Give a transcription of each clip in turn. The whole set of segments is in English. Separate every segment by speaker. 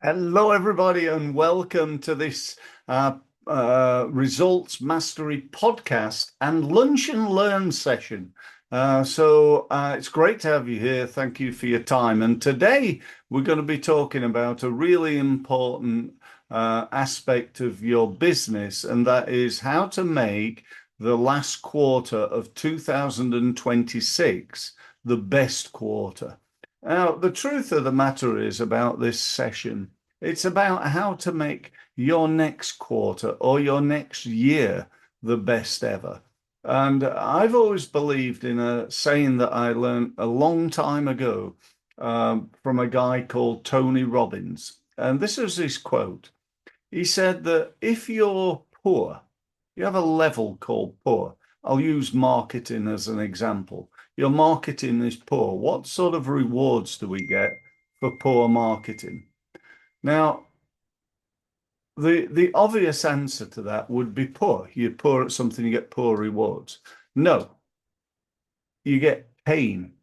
Speaker 1: Hello, everybody, and welcome to this Results Mastery podcast and Lunch and Learn session. It's great to have you here. Thank you for your time. And today we're going to be talking about a really important aspect of your business, and that is how to make the last quarter of 2026 the best quarter. Now, the truth of the matter is about this session, it's about how to make your next quarter or your next year the best ever. And I've always believed in a saying that I learned a long time ago from a guy called Tony Robbins. And this is his quote. He said that if you're poor, you have a level called poor. I'll use marketing as an example. Your marketing is poor. What sort of rewards do we get for poor marketing? Now, the obvious answer to that would be poor. You're poor at something, you get poor rewards. No, you get pain.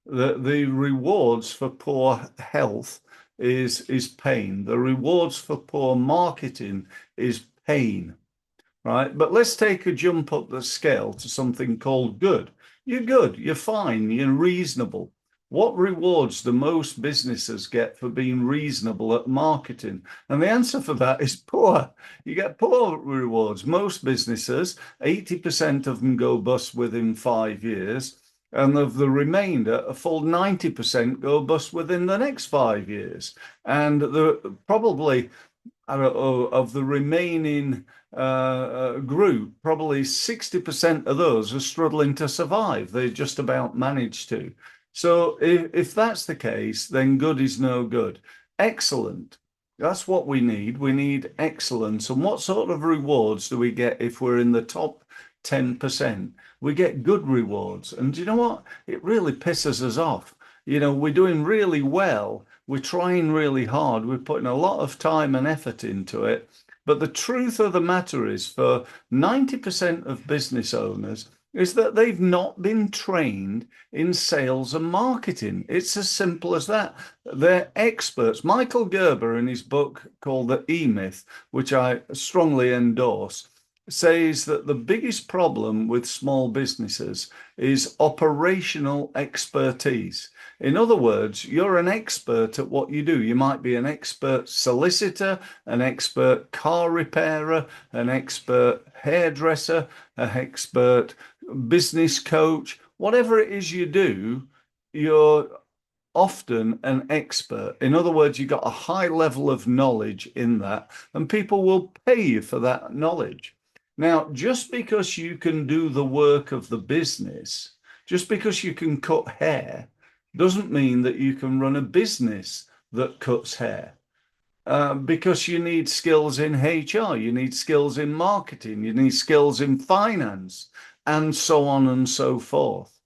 Speaker 1: The rewards for poor health is pain. The rewards for poor marketing is pain, right? But let's take a jump up the scale to something called good. You're good, you're fine, you're reasonable. What rewards do most businesses get for being reasonable at marketing? And the answer for that is poor. You get poor rewards. Most businesses, 80% of them go bust within 5 years. And of the remainder, a full 90% go bust within the next 5 years. And the probably of the remaining group, probably 60% of those are struggling to survive. They just about managed to. So if that's the case, then good is no good. Excellent. That's what we need. We need excellence. And what sort of rewards do we get if we're in the top 10%? We get good rewards. And do you know what? It really pisses us off. We're doing really well. We're trying really hard. We're putting a lot of time and effort into it. But the truth of the matter is, for 90% of business owners, is that they've not been trained in sales and marketing. It's as simple as that. They're experts. Michael Gerber, in his book called The E-Myth, which I strongly endorse, says that the biggest problem with small businesses is operational expertise. In other words, you're an expert at what you do. You might be an expert solicitor, an expert car repairer, an expert hairdresser, an expert business coach, whatever it is you do, you're often an expert. In other words, you've got a high level of knowledge in that, and people will pay you for that knowledge. Now, just because you can do the work of the business, just because you can cut hair, doesn't mean that you can run a business that cuts hair. Because you need skills in HR, you need skills in marketing, you need skills in finance, and so on and so forth.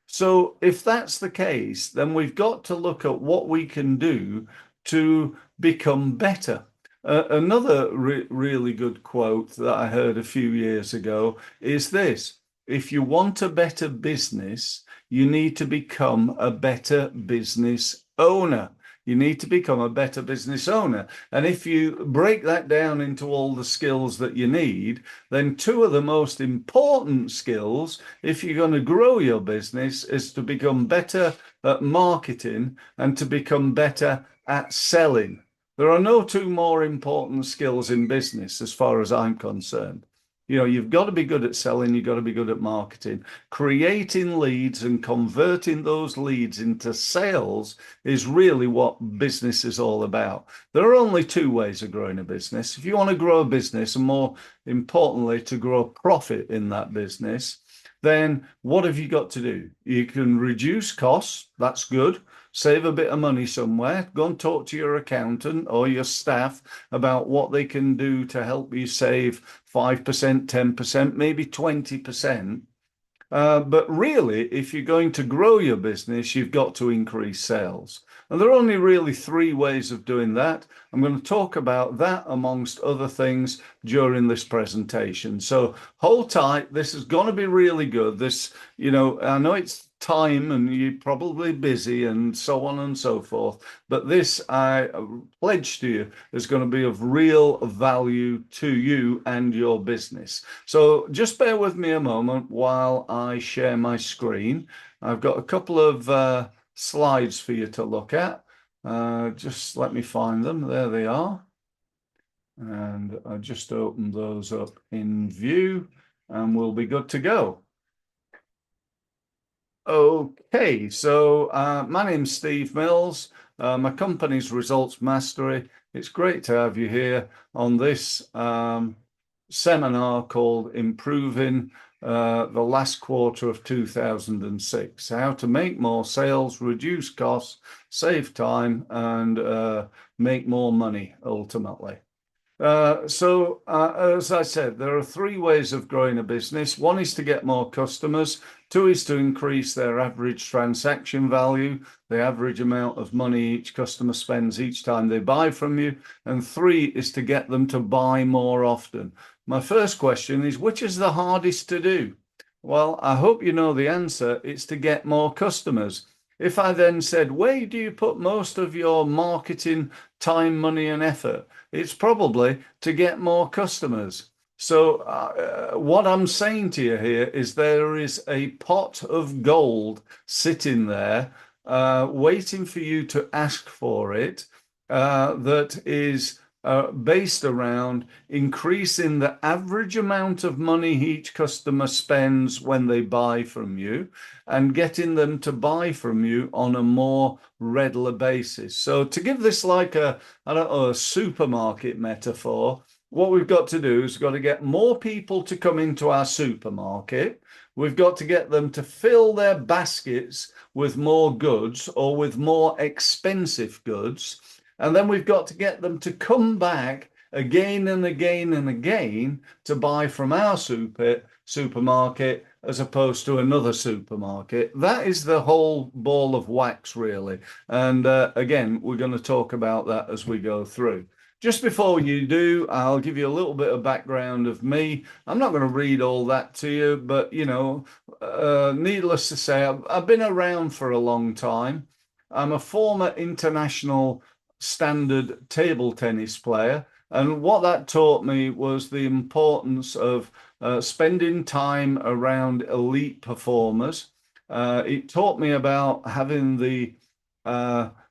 Speaker 1: So, if that's the case, then we've got to look at what we can do to become better. Another really good quote that I heard a few years ago is this: if you want a better business, you need to become a better business owner. You need to become a better business owner. And if you break that down into all the skills that you need, then two of the most important skills, if you're going to grow your business, is to become better at marketing and to become better at selling. There are no two more important skills in business as far as I'm concerned. You've got to be good at selling, you've got to be good at marketing. Creating leads and converting those leads into sales is really what business is all about. There are only two ways of growing a business. If you want to grow a business, and more importantly, to grow a profit in that business, then what have you got to do? You can reduce costs, that's good. Save a bit of money somewhere. Go and talk to your accountant or your staff about what they can do to help you save 5%, 10%, maybe 20%. But really, if you're going to grow your business, you've got to increase sales. And there are only really three ways of doing that. I'm going to talk about that amongst other things during this presentation. So hold tight. This is going to be really good. I know it's time and you're probably busy and so on and so forth. But this, I pledge to you, is going to be of real value to you and your business. So just bear with me a moment while I share my screen. I've got a couple of slides for you to look at. Just let me find them. There they are. And I just open those up in view and we'll be good to go. Okay, so my name's Steve Mills. My company's Results Mastery. It's great to have you here on this seminar called Improving the Last Quarter of 2006, how to make more sales, reduce costs, save time, and make more money ultimately. As I said, there are three ways of growing a business. One is to get more customers. Two is to increase their average transaction value, the average amount of money each customer spends each time they buy from you. And three is to get them to buy more often. My first question is, which is the hardest to do? Well, I hope you know the answer. It's to get more customers. If I then said, where do you put most of your marketing time, money, and effort? It's probably to get more customers. So what I'm saying to you here is there is a pot of gold sitting there waiting for you to ask for it that is based around increasing the average amount of money each customer spends when they buy from you and getting them to buy from you on a more regular basis. So to give this like a, I don't know, a supermarket metaphor, what we've got to do is we've got to get more people to come into our supermarket. We've got to get them to fill their baskets with more goods or with more expensive goods. And then we've got to get them to come back again and again and again to buy from our supermarket as opposed to another supermarket. That is the whole ball of wax, really. And again, we're going to talk about that as we go through. Just before you do, I'll give you a little bit of background of me. I'm not going to read all that to you, but, you know, needless to say, I've been around for a long time. I'm a former international standard table tennis player. And what that taught me was the importance of spending time around elite performers. It taught me about having the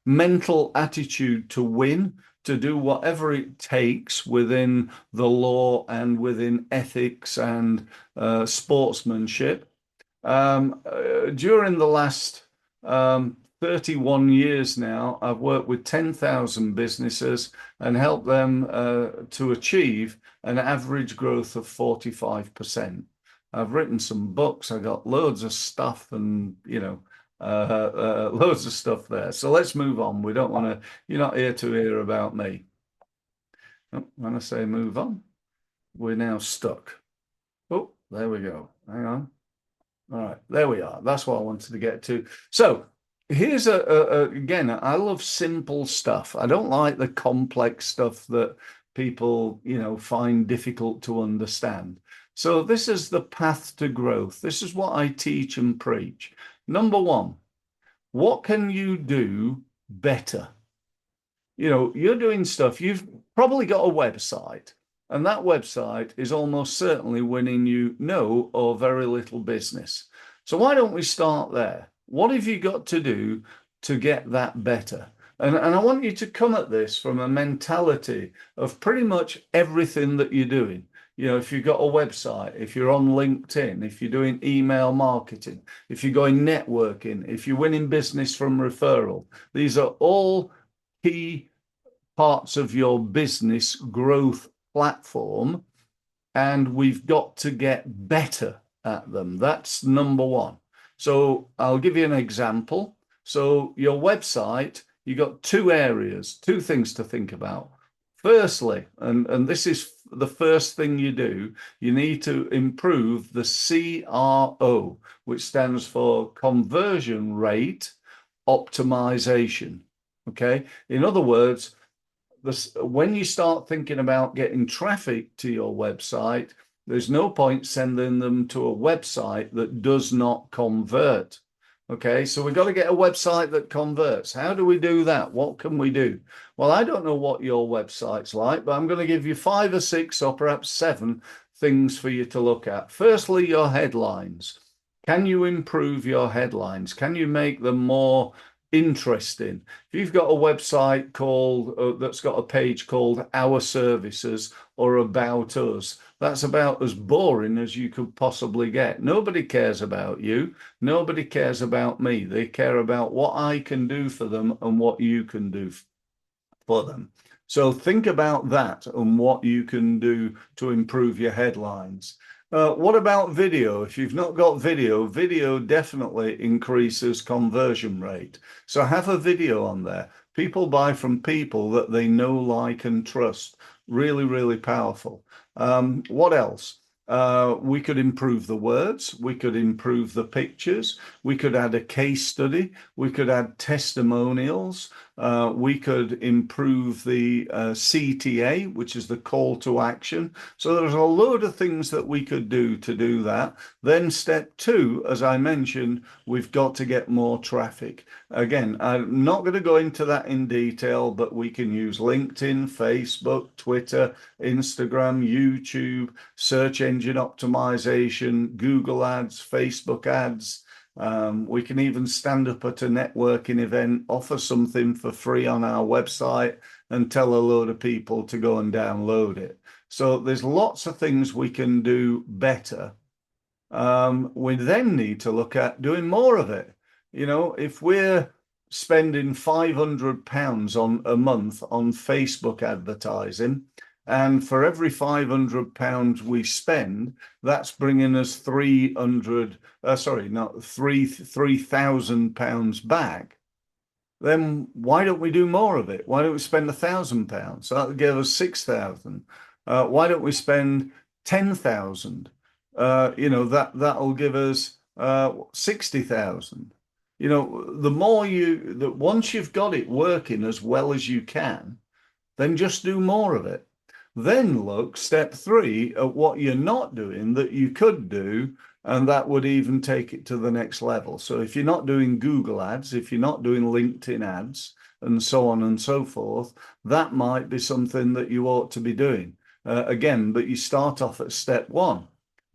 Speaker 1: mental attitude to win, to do whatever it takes within the law and within ethics and sportsmanship. During the last 31 years now, I've worked with 10,000 businesses and helped them to achieve an average growth of 45%. I've written some books. I got loads of stuff and, you know, loads of stuff there. So let's move on. We don't want to, you're not here to hear about me. When I say move on, we're now stuck. Oh, there we go. Hang on. All right, there we are. That's what I wanted to get to. So here's again, I love simple stuff. I don't like the complex stuff that people, you know, find difficult to understand. So this is the path to growth. This is what I teach and preach. Number one, what can you do better? You know, you're doing stuff, you've probably got a website, and that website is almost certainly winning you no or very little business. So why don't we start there? What have you got to do to get that better? And I want you to come at this from a mentality of pretty much everything that you're doing. You know, if you've got a website, if you're on LinkedIn, if you're doing email marketing, if you're going networking, if you're winning business from referral, these are all key parts of your business growth platform, and we've got to get better at them. That's number one. So I'll give you an example. So your website, you got two areas, two things to think about. Firstly, and this is the first thing you do, you need to improve the CRO, which stands for conversion rate optimization. Okay. In other words, when you start thinking about getting traffic to your website, there's no point sending them to a website that does not convert. Okay, so we've got to get a website that converts. How do we do that? What can we do? Well, I don't know what your website's like, but I'm going to give you 5 or 6 or perhaps 7 things for you to look at. Firstly, your headlines. Can you improve your headlines? Can you make them more interesting? If you've got a website called that's got a page called Our Services or About Us, that's about as boring as you could possibly get. Nobody cares about you. Nobody cares about me. They care about what I can do for them and what you can do for them. So think about that and what you can do to improve your headlines. What about video? If you've not got video, video definitely increases conversion rate. So have a video on there. People buy from people that they know, like, and trust. Really, really powerful. What else? We could improve the words. We could improve the pictures. We could add a case study. We could add testimonials. We could improve the CTA, which is the call to action. So there's a load of things that we could do to do that. Then step 2, as I mentioned, we've got to get more traffic. Again, I'm not going to go into that in detail, but we can use LinkedIn, Facebook, Twitter, Instagram, YouTube, search engine optimization, Google ads, Facebook ads. We can even stand up at a networking event, offer something for free on our website, and tell a load of people to go and download it. So there's lots of things we can do better. We then need to look at doing more of it. You know, if we're spending £500 on a month on Facebook advertising, and for every £500 we spend, that's bringing us £3,000 back. Then why don't we do more of it? Why don't we spend £1,000? So that'll give us 6,000. Why don't we spend 10,000? That'll give us 60,000. You know, the more that once you've got it working as well as you can, then just do more of it. Then look, step 3, at what you're not doing that you could do, and that would even take it to the next level. So if you're not doing Google ads, if you're not doing LinkedIn ads, and so on and so forth, that might be something that you ought to be doing. Again, but you start off at step 1.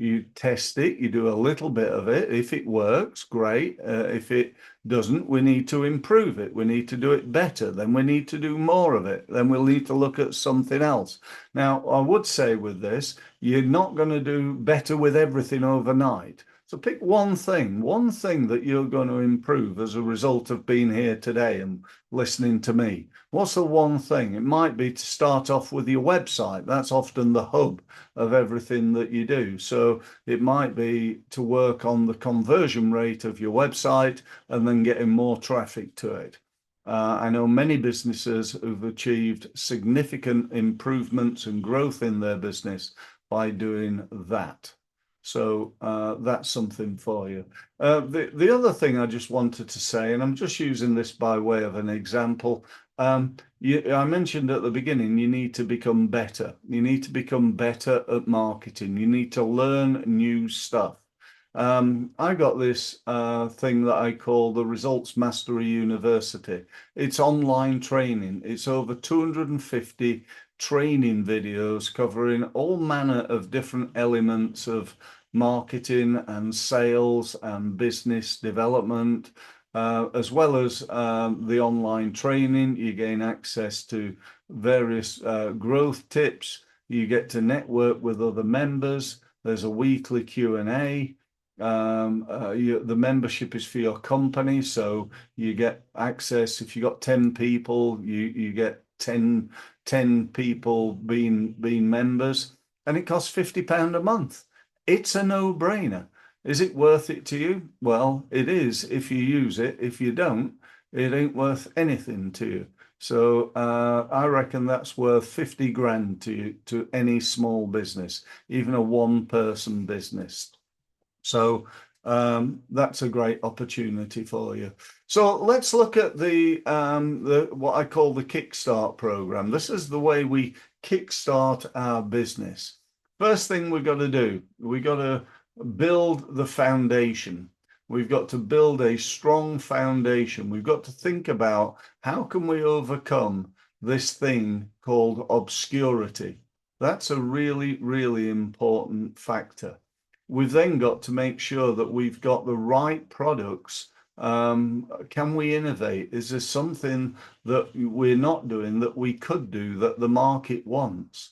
Speaker 1: You test it, you do a little bit of it. If it works, great. If it doesn't, we need to improve it. We need to do it better. Then we need to do more of it. Then we'll need to look at something else. Now, I would say with this, you're not going to do better with everything overnight. So pick one thing that you're going to improve as a result of being here today and listening to me. What's the one thing? It might be to start off with your website. That's often the hub of everything that you do. So it might be to work on the conversion rate of your website and then getting more traffic to it. I know many businesses who've achieved significant improvements and growth in their business by doing that. So that's something for you. The other thing I just wanted to say, and I'm just using this by way of an example, I mentioned at the beginning, you need to become better. You need to become better at marketing. You need to learn new stuff. I got this thing that I call the Results Mastery University. It's online training. It's over 250 training videos covering all manner of different elements of marketing and sales and business development, as well as the online training. You gain access to various growth tips. You get to network with other members. There's a weekly Q&A. The membership is for your company, so you get access. If you got 10 people, you get 10 people being members, and it costs £50 a month. It's a no-brainer. Is it worth it to you? Well, it is if you use it. If you don't, it ain't worth anything to you. So I reckon that's worth 50 grand to any small business, even a one-person business. So that's a great opportunity for you. So let's look at the what I call the Kickstart program. This is the way we kickstart our business. First thing we've got to do, we've got to build the foundation. We've got to build a strong foundation. We've got to think about how can we overcome this thing called obscurity. That's a really, really important factor. We've then got to make sure that we've got the right products. Can we innovate? Is there something that we're not doing that we could do that the market wants?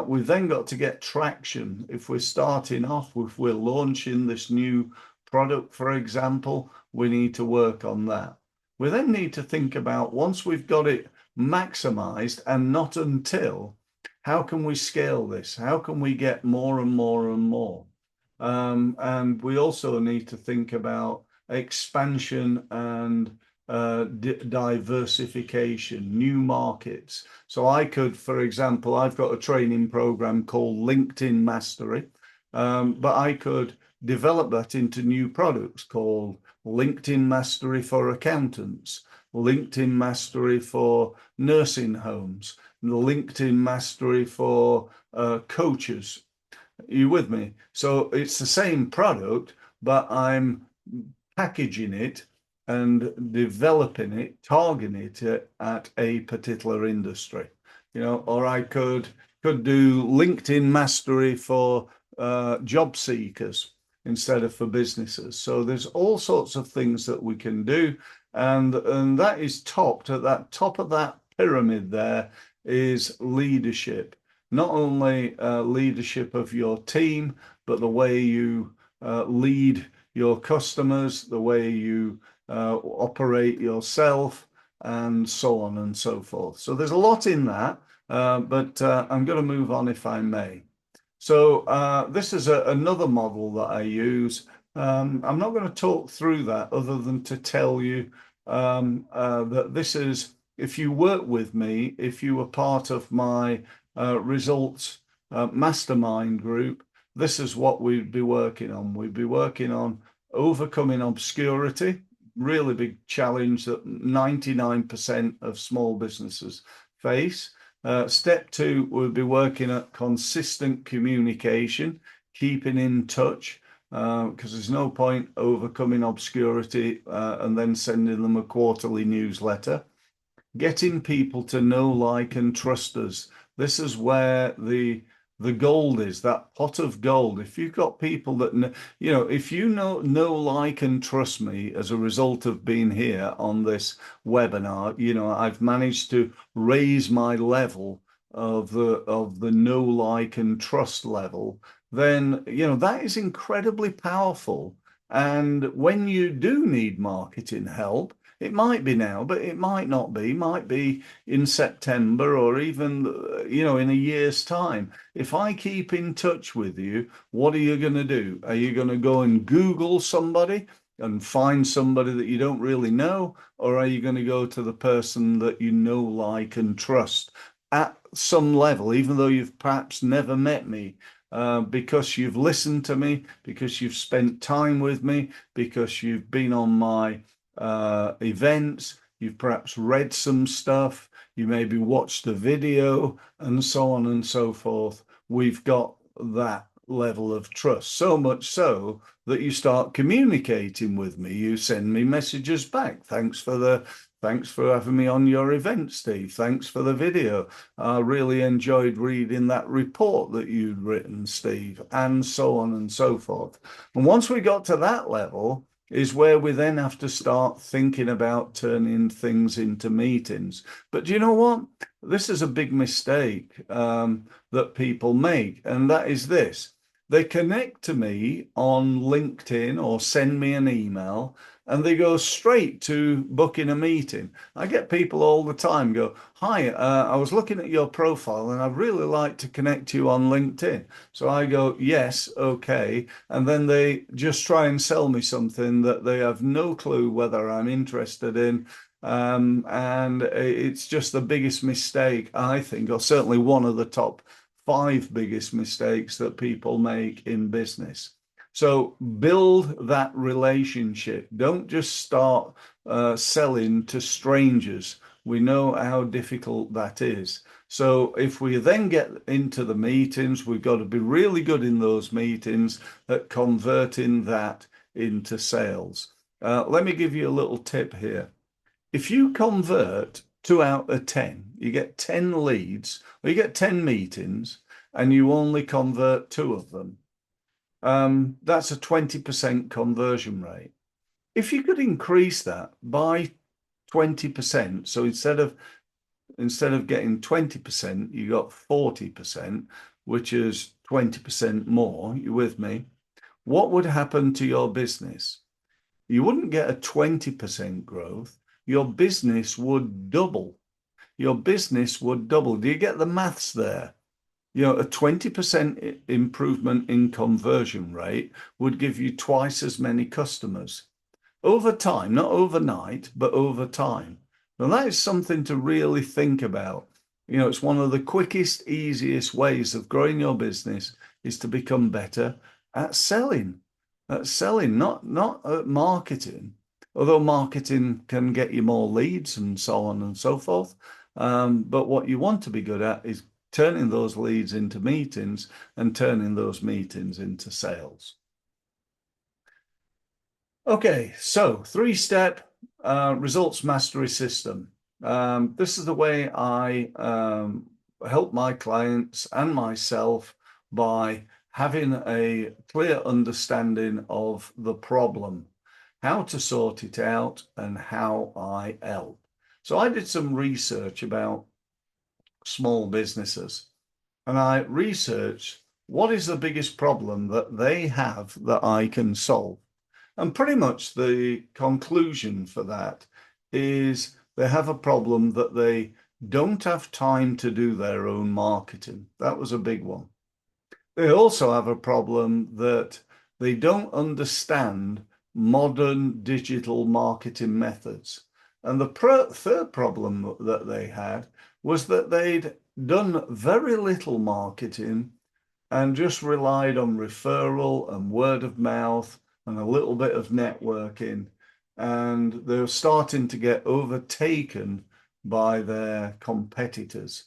Speaker 1: We've then got to get traction. If we're starting off, if we're launching this new product, for example, we need to work on that. We then need to think about, once we've got it maximized and not until, how can we scale this? How can we get more and more and more? And we also need to think about expansion and diversification, new markets. So I could, for example, I've got a training program called LinkedIn Mastery, but I could develop that into new products called LinkedIn Mastery for accountants, LinkedIn Mastery for nursing homes, LinkedIn Mastery for coaches. Are you with me? So it's the same product, but I'm packaging it and developing it, targeting it at a particular industry. Or I could do LinkedIn Mastery for job seekers instead of for businesses. So there's all sorts of things that we can do, and that is topped at that top of that pyramid. There is leadership. Not only leadership of your team, but the way you lead your customers, the way you operate yourself, and so on and so forth. So there's a lot in that, but I'm going to move on if I may. So this is another model that I use. I'm not going to talk through that other than to tell you that this is, if you work with me, if you were part of my results mastermind group, this is what we'd be working on. We'd be working on overcoming obscurity, really big challenge that 99% of small businesses face. Step 2, we'll be working at consistent communication, keeping in touch, because there's no point overcoming obscurity and then sending them a quarterly newsletter. Getting people to know, like, and trust us. This is where the gold is, that pot of gold. If you've got people that if you know, like, and trust me as a result of being here on this webinar, I've managed to raise my level of the know, like, and trust level, then that is incredibly powerful. And when you do need marketing help, it might be now, but it might not be. Might be in September, or even, in a year's time. If I keep in touch with you, what are you going to do? Are you going to go and Google somebody and find somebody that you don't really know? Or are you going to go to the person that you know, like, and trust at some level, even though you've perhaps never met me? Because you've listened to me, because you've spent time with me, because you've been on my events, you've perhaps read some stuff, you maybe watched a video, and so on and so forth. We've got that level of trust, so much so that you start communicating with me. You send me messages back. Thanks for having me on your event, Steve. Thanks for the video. I really enjoyed reading that report that you'd written, Steve, and so on and so forth. And once we got to that level is where we then have to start thinking about turning things into meetings. But do you know what? This is a big mistake that people make, and that is this. They connect to me on LinkedIn or send me an email, and they go straight to booking a meeting. I get people all the time go, hi, I was looking at your profile and I'd really like to connect you on LinkedIn. So I go, yes, okay. And then they just try and sell me something that they have no clue whether I'm interested in. And it's just the biggest mistake, I think, or certainly one of the top 5 biggest mistakes that people make in business. So build that relationship. Don't just start selling to strangers. We know how difficult that is. So if we then get into the meetings, we've got to be really good in those meetings at converting that into sales. Let me give you a little tip here. If you convert 2 out of 10, you get 10 leads, or you get 10 meetings, and you only convert 2 of them, that's a 20% conversion rate. If you could increase that by 20%, so instead of getting 20%, you got 40%, which is 20% more. You with me? What would happen to your business? You wouldn't get a 20% growth. Your business would double. Your business would double. Do you get the maths there? You know, a 20% improvement in conversion rate would give you twice as many customers over time, not overnight, but over time. Now, that is something to really think about. You know, it's one of the quickest, easiest ways of growing your business is to become better at selling, not at marketing. Although marketing can get you more leads and so on and so forth. But what you want to be good at is turning those leads into meetings and turning those meetings into sales. Okay, so 3-step results mastery system. This is the way I help my clients and myself by having a clear understanding of the problem, how to sort it out, and how I help. So I did some research about small businesses, and I researched what is the biggest problem that they have that I can solve. And pretty much the conclusion for that is they have a problem that they don't have time to do their own marketing. That was a big one. They also have a problem that they don't understand modern digital marketing methods. And the third problem that they had was that they'd done very little marketing and just relied on referral and word of mouth and a little bit of networking. And they were starting to get overtaken by their competitors.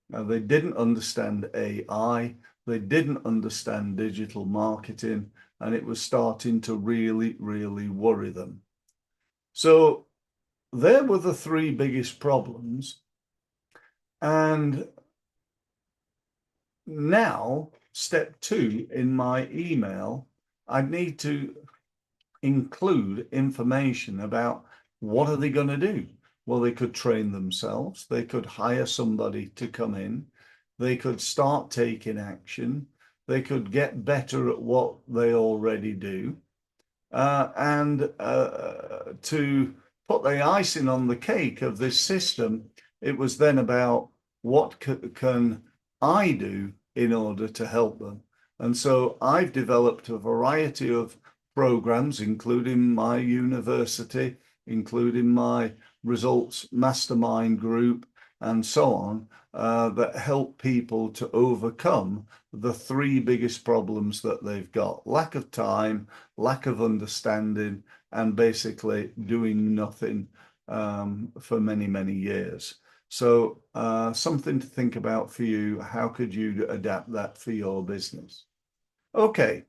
Speaker 1: Now, they didn't understand AI, they didn't understand digital marketing, and it was starting to really, really worry them. So there were the 3 biggest problems. And now, step 2 in my email, I need to include information about what are they going to do. Well, they could train themselves. They could hire somebody to come in. They could start taking action. They could get better at what they already do. And to put the icing on the cake of this system, it was then about what can I do in order to help them. And so I've developed a variety of programs, including my university, including my results mastermind group, and so on, that help people to overcome the 3 biggest problems that they've got: lack of time, lack of understanding, and basically doing nothing for many, many years. So something to think about for you. How could you adapt that for your business? Okay.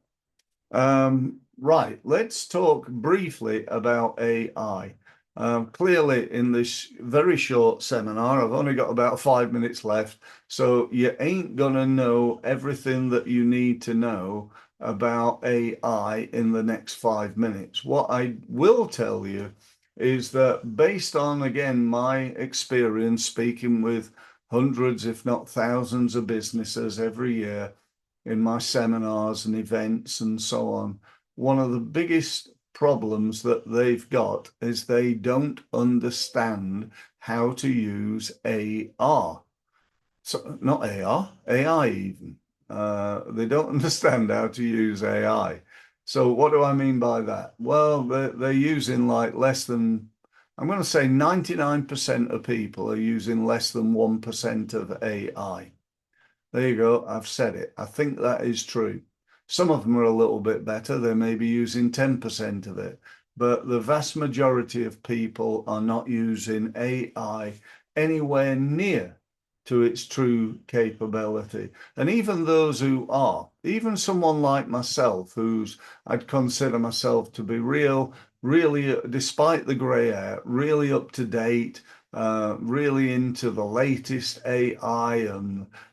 Speaker 1: Right, let's talk briefly about AI. Clearly, in this very short seminar, I've only got about 5 minutes left, so you ain't gonna know everything that you need to know about AI in the next 5 minutes. What I will tell you is that based on, again, my experience speaking with hundreds, if not thousands of businesses every year in my seminars and events and so on, one of the biggest problems that they've got is they don't understand how to use AR. So not AR, AI even. They don't understand how to use AI. So what do I mean by that? Well, they're using like less than, I'm going to say 99% of people are using less than 1% of AI. There you go. I've said it. I think that is true. Some of them are a little bit better. They may be using 10% of it, but the vast majority of people are not using AI anywhere near to its true capability. And even those who are, even someone like myself, I'd consider myself to be really, despite the grey hair, really up to date, really into the latest AI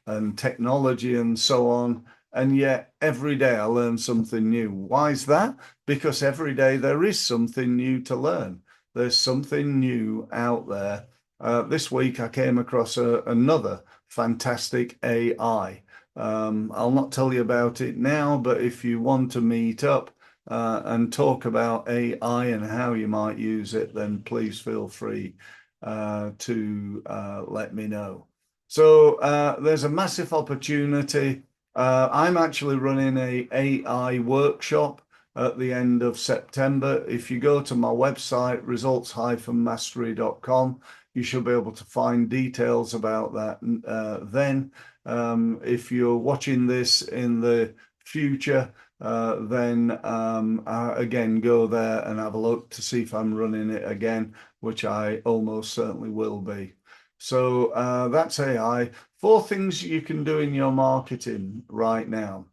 Speaker 1: and technology and so on. And yet every day I learn something new. Why is that? Because every day there is something new to learn. There's something new out there. This week I came across another fantastic AI. I'll not tell you about it now, but if you want to meet up and talk about AI and how you might use it, then please feel free to let me know. So there's a massive opportunity. I'm actually running a AI workshop at the end of September. If you go to my website, results-mastery.com, you should be able to find details about that then. If you're watching this in the future, then again, go there and have a look to see if I'm running it again, which I almost certainly will be. So that's AI. 4 things you can do in your marketing right now.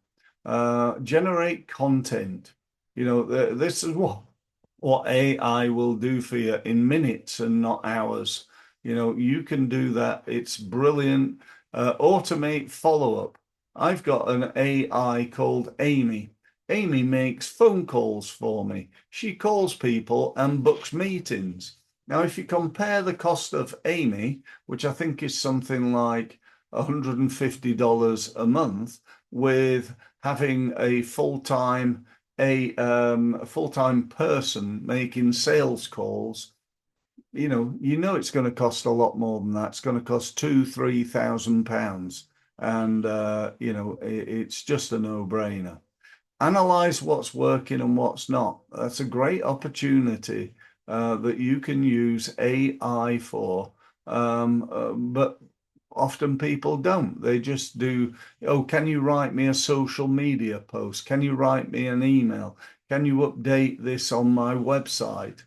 Speaker 1: Generate content. You know, this is what AI will do for you in minutes and not hours. You know, you can do that. It's brilliant. Automate follow-up. I've got an AI called Amy. Amy makes phone calls for me. She calls people and books meetings. Now, if you compare the cost of Amy, which I think is something like $150 a month, with having a full-time person making sales calls, you know it's going to cost a lot more than that. It's going to cost £2,000-3,000, and it's just a no-brainer. Analyze what's working and what's not. That's a great opportunity that you can use AI for, but often people don't. They just do, oh, can you write me a social media post? Can you write me an email? Can you update this on my website?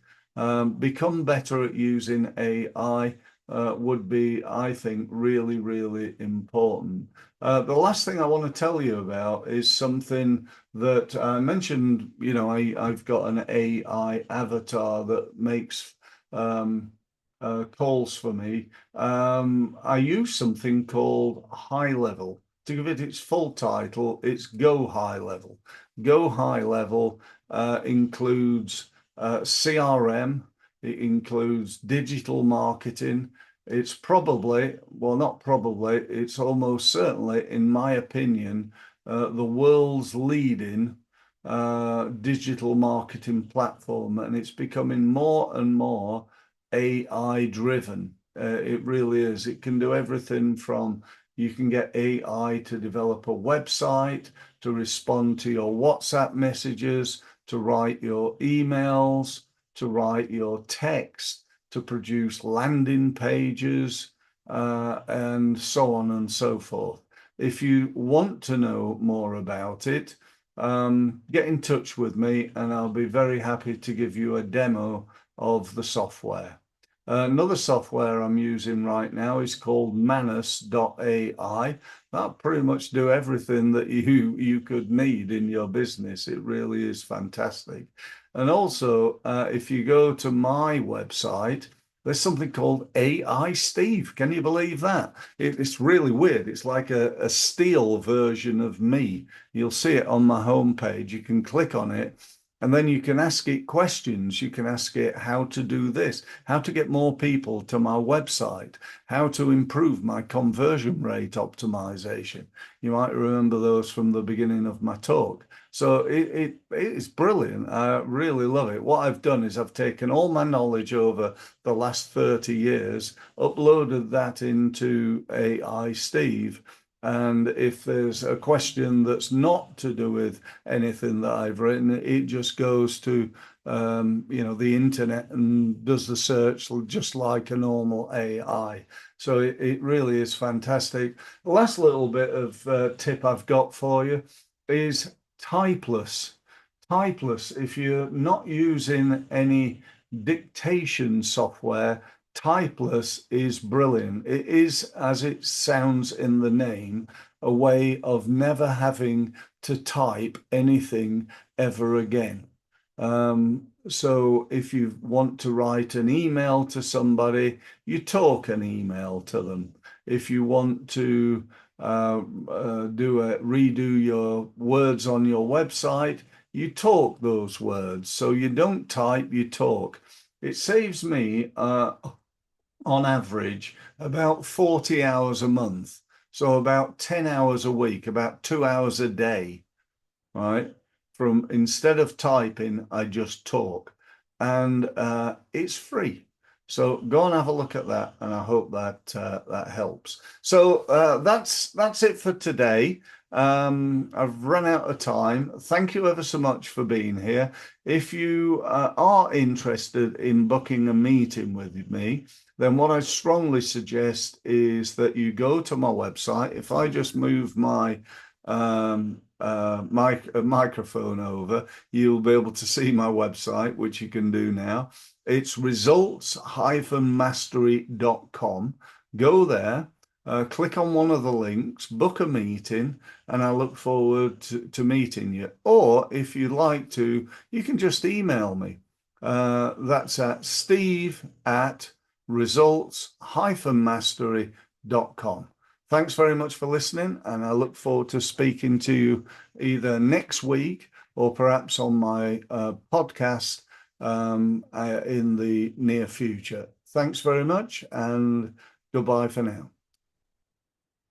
Speaker 1: Become better at using AI would be, I think, really, really important. The last thing I want to tell you about is something that I mentioned. You know, I've got an AI avatar that makes calls for me. I use something called High Level. To give it its full title, it's Go High Level. Go High Level includes CRM, it includes digital marketing. It's probably, well, not probably, it's almost certainly, in my opinion, the world's leading digital marketing platform, and it's becoming more and more AI driven. It really is. It can do everything from, you can get AI to develop a website, to respond to your WhatsApp messages, to write your emails, to write your text, to produce landing pages, and so on and so forth. If you want to know more about it, get in touch with me and I'll be very happy to give you a demo of the software. Another software I'm using right now is called Manus.ai. That'll pretty much do everything that you could need in your business. It really is fantastic. And also, if you go to my website, there's something called AI Steve. Can you believe that? It's really weird. It's like a steel version of me. You'll see it on my homepage. You can click on it. And then you can ask it questions. You can ask it how to do this, how to get more people to my website, how to improve my conversion rate optimization. You might remember those from the beginning of my talk. So it is brilliant. I really love it. What I've done is I've taken all my knowledge over the last 30 years, uploaded that into AI Steve. And if there's a question that's not to do with anything that I've written, it just goes to the internet and does the search just like a normal AI. So it really is fantastic. The last little bit of tip I've got for you is Typeless. Typeless, if you're not using any dictation software, typeless is brilliant. It is, as it sounds in the name, a way of never having to type anything ever again. So if you want to write an email to somebody, you talk an email to them. If you want to redo your words on your website, you talk those words. So you don't type, you talk. It saves me on average about 40 hours a month. So about 10 hours a week, about 2 hours a day, right? From instead of typing, I just talk, and it's free. So go and have a look at that, and I hope that that helps. So that's it for today. I've run out of time. Thank you ever so much for being here. If you are interested in booking a meeting with me, then what I strongly suggest is that you go to my website. If I just move my microphone over, you'll be able to see my website, which you can do now. It's results-mastery.com. Go there, click on one of the links, book a meeting, and I look forward to meeting you. Or if you'd like to, you can just email me. That's at steve@results-mastery.com. Thanks very much for listening, and I look forward to speaking to you either next week or perhaps on my podcast in the near future. Thanks very much, and goodbye for now.